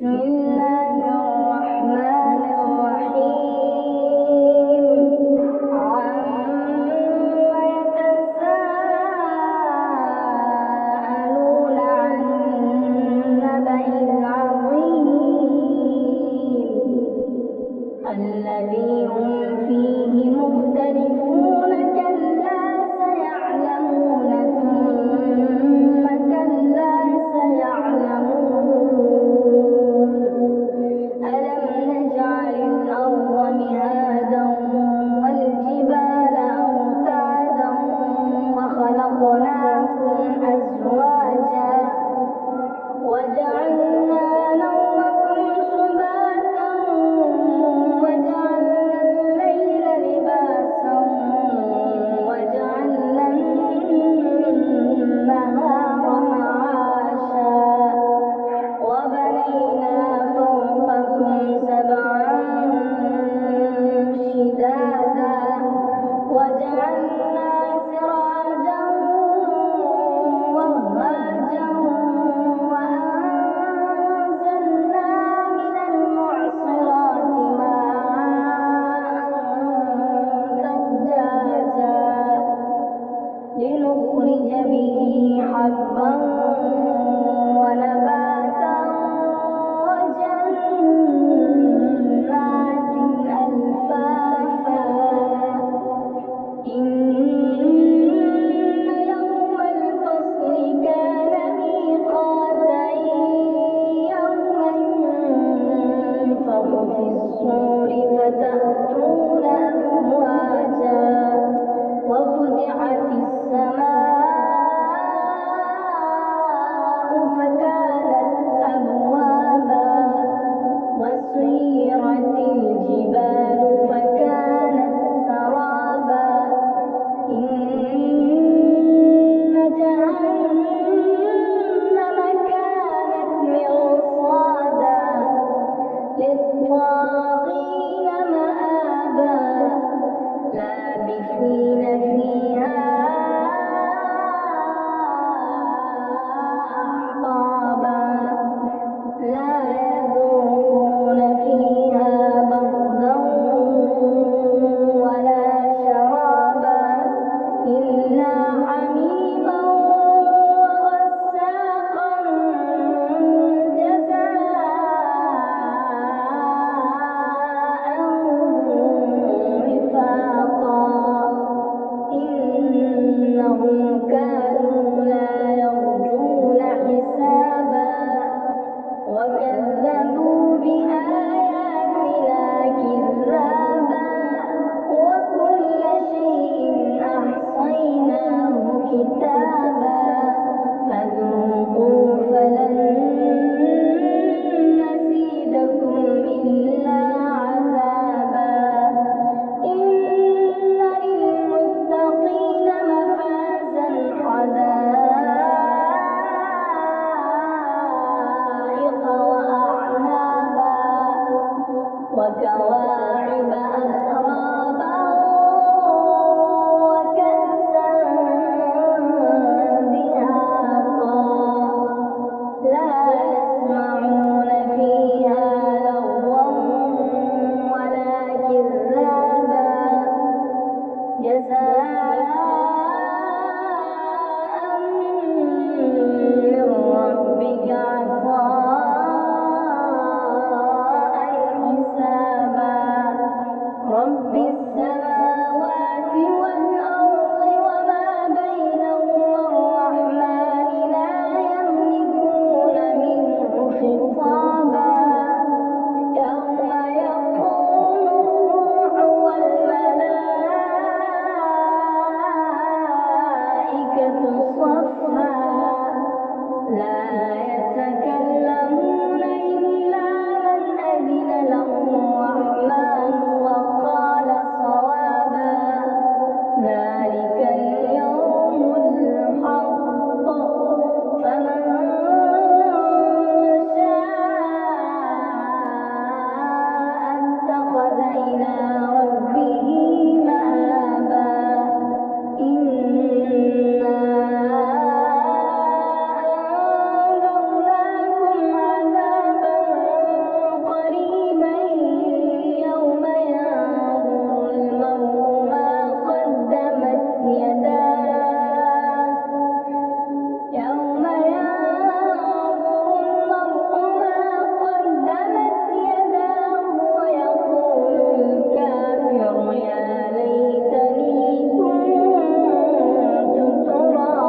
بسم الله الرحمن الرحيم. عما يتساءلون عن النبأ العظيم الذي هم فيه مختلفون. كلا سيعلمون ثم كلا سيعلمون. ألم نجعل الأرض مهادا والجبال أوتادا وخلقناكم أزواجا وجعلنا نومكم سباتا وجعلنا الليل لباسا وجعلنا النهار معاشا وبنينا فوقكم سبعا شدادا وجعلنا سراجا وهاجا وأنزلنا من المعصرات ماء ثجاجا لنخرج به حبا ونباتا وجنات ألفافا. إن يوم الفصل كان ميقاتا يوم ينفخ في الصور فتأتون أفواجا وفتحت السماء فكانت أبوابا وسيرت الجبال فكانت سرابا. إن جهنم كانت مرصادا للطاغين مآبا لابثين فيها أحقابا لا يذوقون فيها بردا ولا شرابا إلا حميما وغساقا جزاء وفاقا. إنهم كانوا لا يرجون حسابا وكذبوا بآياتنا كذابا وكل شيء أحصيناه كتابا فذوقوا فلن نزيدكم إلا عذابا. إن للمتقين مفازا حدائق وأعنابا وكواعب